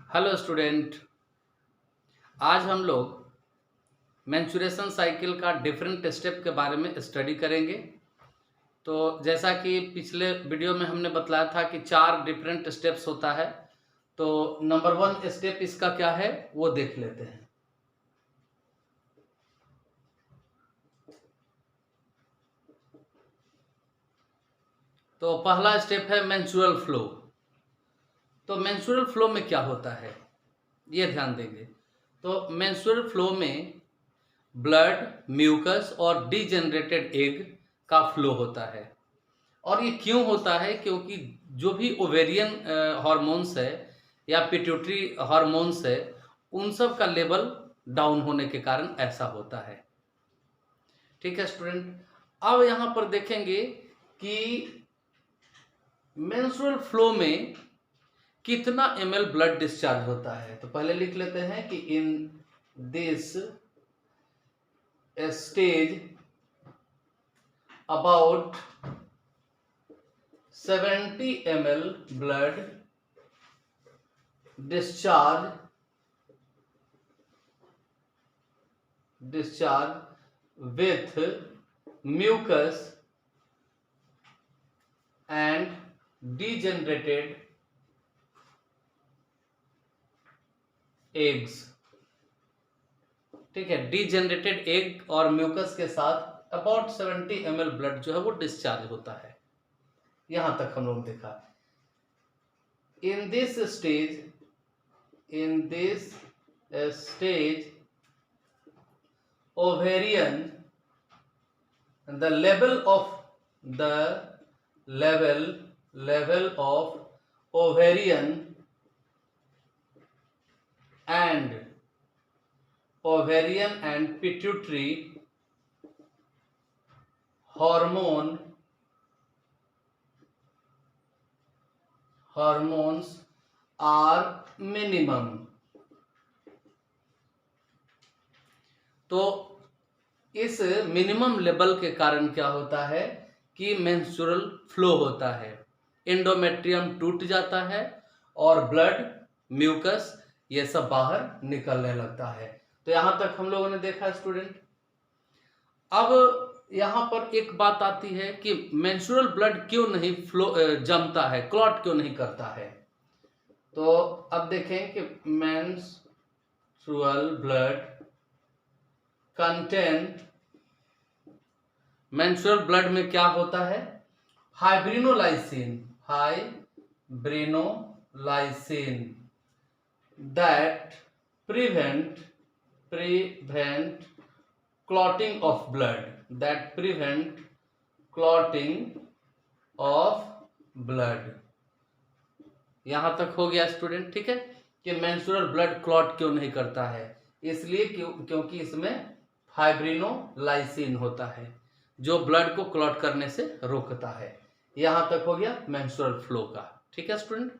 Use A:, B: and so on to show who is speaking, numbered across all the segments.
A: Hello student. आज हम लोग मेंस्ट्रुएशन साइकिल का डिफरेंट स्टेप के बारे में स्टडी करेंगे। तो जैसा कि पिछले वीडियो में हमने बतलाया था कि 4 डिफरेंट स्टेप्स होता है। तो नंबर 1 स्टेप इसका क्या है वो देख लेते हैं। तो पहला स्टेप है मेंस्ट्रुअल फ्लो। तो मेंस्ट्रुअल फ्लो में क्या होता है ये ध्यान देंगे। तो मेंस्ट्रुअल फ्लो में ब्लड, म्यूकस और डीजेनरेटेड एग का फ्लो होता है। और ये क्यों होता है? क्योंकि जो भी ओवेरियन हार्मोन्स है या पिट्यूटरी हार्मोन्स है, उन सब का लेवल डाउन होने के कारण ऐसा होता है। ठीक है स्टूडेंट। अब यहाँ पर देखेंगे कि मेंस्ट्रुअल फ्लो में कितना ml ब्लड डिस्चार्ज होता है। तो पहले लिख लेते हैं कि in this stage about 70 ml blood discharge with mucus and degenerated eggs। ठीक है, डीजेनरेटेड एग और म्यूकस के साथ अबाउट 70 ml ब्लड जो है वो डिस्चार्ज होता है। यहां तक हम लोग देखा। In this stage ovarian the level of ovarian and pituitary hormones are minimum। तो इस मिनिमम लेवल के कारण क्या होता है कि मेंस्ट्रुअल फ्लो होता है, एंडोमेट्रियम टूट जाता है और ब्लड, म्यूकस ये सब बाहर निकलने लगता है। तो यहां तक हम लोगों ने देखा स्टूडेंट। अब यहां पर एक बात आती है कि मेंस्ट्रुअल ब्लड क्यों नहीं फ्लो जमता है, क्लॉट क्यों नहीं करता है। तो अब देखें कि menstrual blood content, menstrual blood में क्या होता है? Fibrinolysin that prevent clotting of blood. यहां तक हो गया स्टूडेंट। ठीक है कि मेंस्ट्रुअल ब्लड क्लॉट क्यों नहीं करता है, इसलिए क्योंकि इसमें फाइब्रिनोलाइसिन होता है जो ब्लड को क्लॉट करने से रोकता है। यहां तक हो गया मेंस्ट्रुअल फ्लो का। ठीक है स्टूडेंट।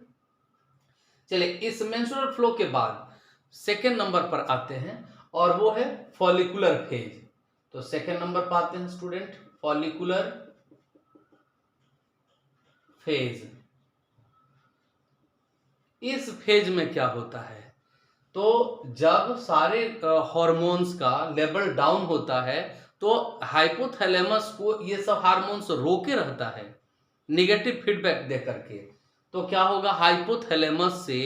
A: चलिए, इस मेंस्ट्रुअल फ्लो के बाद सेकेंड नंबर पर आते हैं और वो है फॉलिकुलर फेज। तो सेकेंड नंबर पर आते हैं स्टूडेंट, फॉलिकुलर फेज। इस फेज में क्या होता है? तो जब सारे हार्मोन्स का लेवल डाउन होता है तो हाइपोथैलेमस को ये सब हार्मोन्स रोके रहता है निगेटिव फीडबैक दे करके। तो क्या होगा? हाइपोथैलेमस से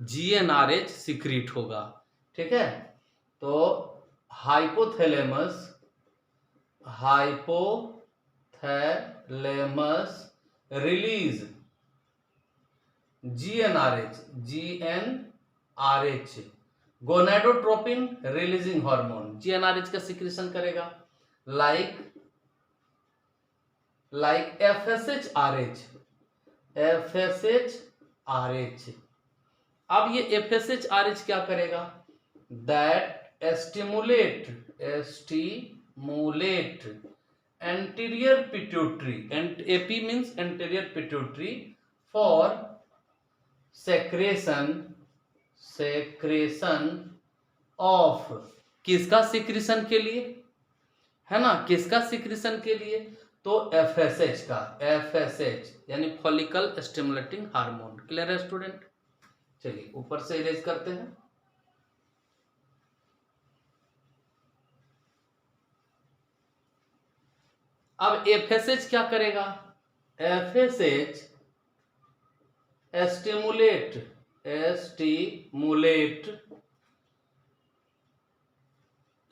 A: जीएनआरएच सिक्रीट होगा। ठीक है, तो hypothalamus release GnRH gonadotropin releasing hormone, GnRH का सिक्रीशन करेगा लाइक एफएसएचआरएच। अब ये एफएसएचआरएच क्या करेगा? That stimulate anterior pituitary, and AP means anterior pituitary for secretion of, किसका सिक्रीशन के लिए है ना, किसका सिक्रीशन के लिए? तो एफएसएच का, एफएसएच यानी फॉलिकल स्टिमुलेटिंग हार्मोन। क्लियर है स्टूडेंट? चलिए ऊपर से इरेज करते हैं। अब एफएसएच क्या करेगा? एफएसएच स्टिमुलेट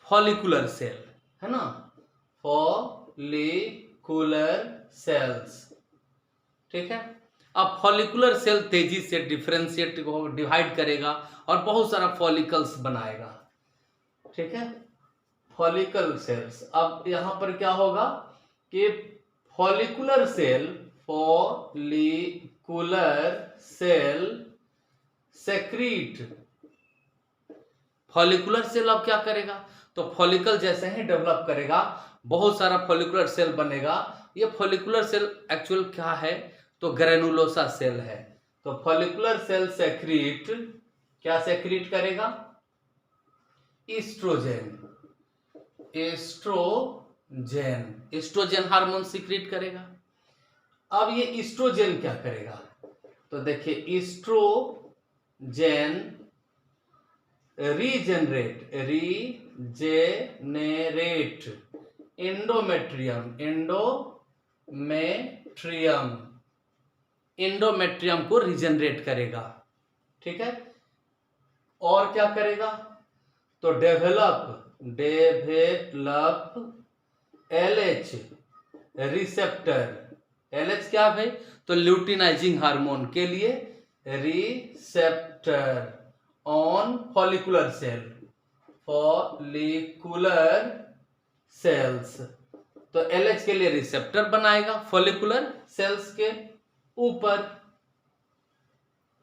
A: फॉलिकुलर सेल, है ना, फॉलिकुलर सेल्स, ठीक है। अब फॉलिकुलर सेल तेजी से डिफरेंशिएट डिवाइड करेगा और बहुत सारा फॉलिकल्स बनाएगा, ठीक है, फॉलिकल सेल्स। अब यहां पर क्या होगा कि follicular cell secrete, follicular cell अब क्या करेगा? तो फॉलिकल जैसे ही डेवलप करेगा, बहुत सारा फॉलिकुलर सेल बनेगा। ये फॉलिकुलर सेल एक्चुअल क्या है? तो ग्रेनुलोसा सेल है। तो फॉलिकुलर सेल सेक्रीट, क्या सेक्रीट करेगा? एस्ट्रोजन हार्मोन सीक्रेट करेगा। अब ये एस्ट्रोजन क्या करेगा? तो देखिए एस्ट्रोजन रीजेनरेट एंडोमेट्रियम को रीजेनरेट करेगा, ठीक है। और क्या करेगा? तो डेवलप LH रिसेप्टर। LH क्या है? तो ल्यूटिनाइजिंग हार्मोन के लिए रिसेप्टर ऑन फॉलिकुलर सेल्स। तो LH के लिए रिसेप्टर बनाएगा फॉलिकुलर सेल्स के ऊपर,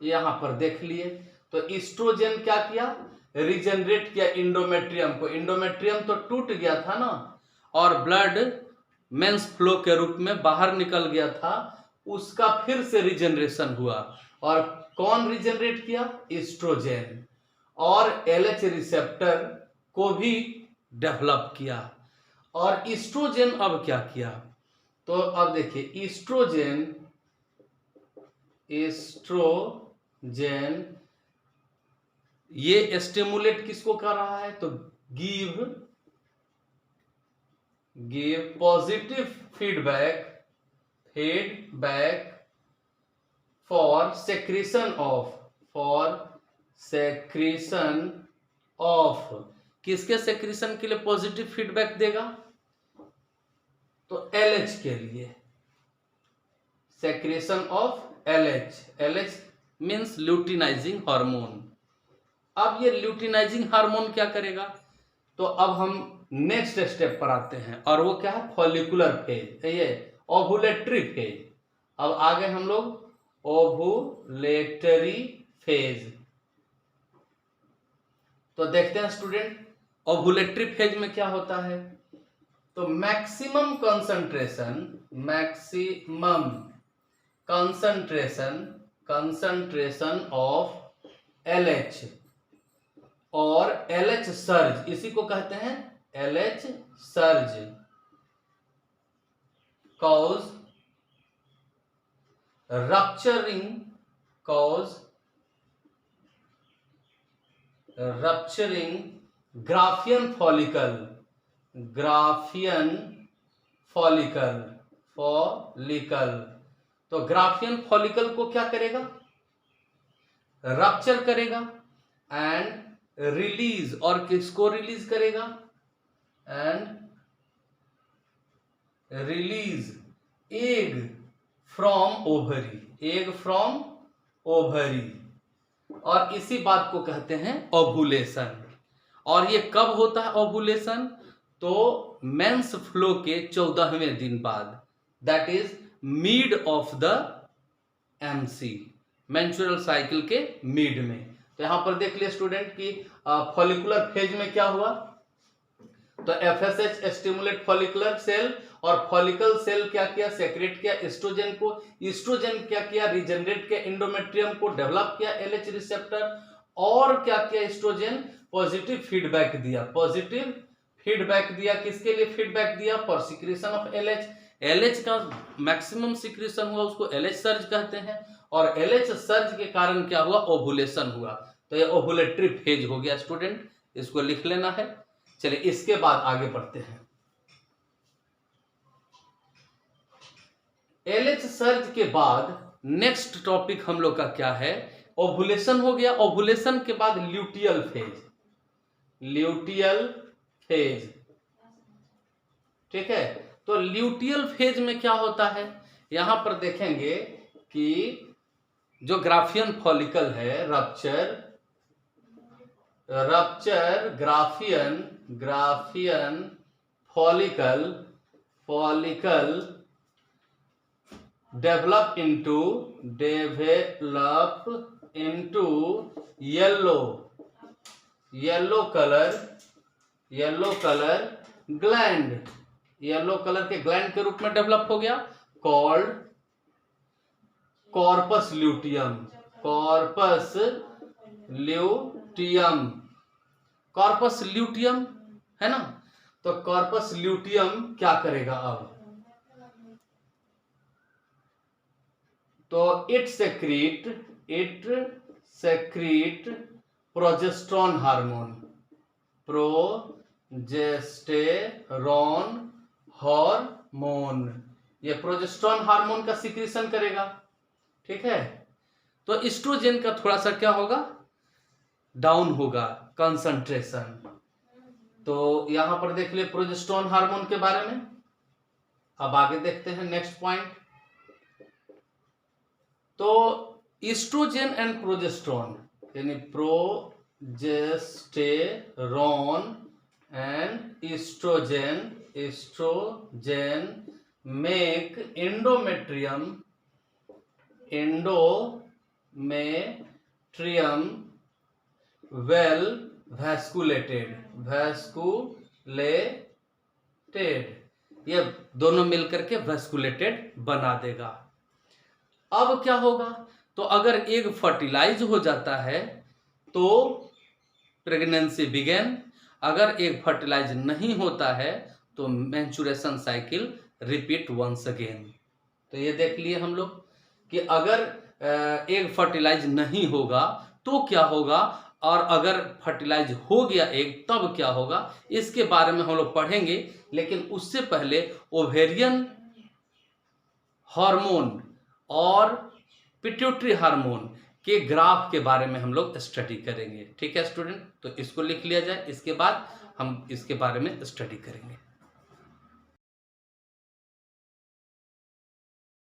A: यहां पर देख लिए। तो एस्ट्रोजन क्या किया? रीजनरेट किया इंडोमेट्रियम को। इंडोमेट्रियम तो टूट गया था ना, और ब्लड मेंस फ्लो के रूप में बाहर निकल गया था, उसका फिर से रीजनरेशन हुआ। और कौन रीजनरेट किया? एस्ट्रोजन। और LH रिसेप्टर को भी डेवलप किया। और एस्ट्रोजन अब क्या किया? तो अब देखिए एस्ट्रोजन ये स्टिमुलेट किसको कर रहा है? तो give positive feedback for secretion of किसके सेक्रेशन के लिए पॉजिटिव फीडबैक देगा? तो LH के लिए secretion of LH means luteinizing hormone. अब ये ल्यूटिनाइजिंग हार्मोन क्या करेगा? तो अब हम नेक्स्ट स्टेप पर आते हैं, और वो क्या है? फॉलिकुलर फेज, ये ओवुलेटरी फेज। अब आगे हम लोग ओवुलेटरी फेज। तो देखते हैं स्टूडेंट, ओवुलेटरी फेज में क्या होता है? तो मैक्सिमम कंसंट्रेशन ऑफ LH और LH सर्ज, इसी को कहते हैं LH surge, cause rupturing Graafian follicle. तो ग्राफियन फॉलिकल को क्या करेगा? रप्चर करेगा एंड रिलीज, और किसको रिलीज करेगा? And release egg from ovary, और इसी बात को कहते हैं ओवुलेशन। और ये कब होता है ओवुलेशन? तो मेंस फ्लो के 14वें दिन बाद, that is mid of the MC, menstrual cycle के मिड में। तो यहां पर देख लिया स्टूडेंट कि फॉलिकुलर फेज में क्या हुआ? तो FSH स्टिमुलेट फॉलिकुलर सेल, और फॉलिकल सेल क्या किया? सेक्रेट किया एस्ट्रोजन को। एस्ट्रोजन क्या किया? रीजनरेट किया इंडोमेट्रियम को, डेवलप किया LH रिसेप्टर। और क्या किया एस्ट्रोजन? पॉजिटिव फीडबैक दिया। किसके लिए फीडबैक दिया? For secretion of LH। LH का मैक्सिमम सिक्रेशन हुआ, उसको LH सर्ज कहते हैं। और LH सर्ज के कारण क्या हुआ, ओवुलेशन हुआ। तो ये ओवुलेटरी फेज हो गया स्टूडेंट, इसको लिख लेना है। चलिए इसके बाद आगे बढ़ते हैं। LH सर्ज के बाद नेक्स्ट टॉपिक हम लोग का क्या है, ओवुलेशन हो गया। ओवुलेशन के बाद ल्यूटियल फेज, ल्यूटियल फेज, ठीक है। तो ल्यूटियल फेज में क्या होता है, यहां पर देखेंगे कि जो ग्राफियन फॉलिकल है, rupture Graafian follicle develop into yellow colour gland, yellow colour के ग्लैंड के रूप में डेवलप हो गया, called corpus luteum. Corpus luteum है ना। तो कॉर्पस ल्यूटियम क्या करेगा अब, तो इट सेक्रीट प्रोजेस्टेरॉन हार्मोन, ये प्रोजेस्टेरॉन हार्मोन का सिक्रीशन करेगा, ठीक है। तो एस्ट्रोजन का थोड़ा सा क्या होगा, डाउन होगा कंसंट्रेशन। तो यहां पर देख लिए प्रोजेस्टेरॉन हार्मोन के बारे में। अब आगे देखते हैं नेक्स्ट पॉइंट। तो एस्ट्रोजन एंड प्रोजेस्टेरॉन, यानी progesterone and oestrogen make endometrium well vascularized, ये दोनों मिलकर के वैस्कुलेटेड बना देगा। अब क्या होगा, तो अगर एग फर्टिलाइज हो जाता है तो प्रेगनेंसी बिगेन, अगर एग फर्टिलाइज नहीं होता है तो menstruation cycle repeat once again. तो ये देख लिए हम लोग कि अगर एग फर्टिलाइज नहीं होगा तो क्या होगा, और अगर फर्टिलाइज हो गया एग तब क्या होगा, इसके बारे में हम लोग पढ़ेंगे। लेकिन उससे पहले ओवेरियन हार्मोन और पिट्यूटरी हार्मोन के ग्राफ के बारे में हम लोग स्टडी करेंगे, ठीक है स्टूडेंट। तो इसको लिख लिया जाए, इसके बाद हम इसके बारे में स्टडी करेंगे।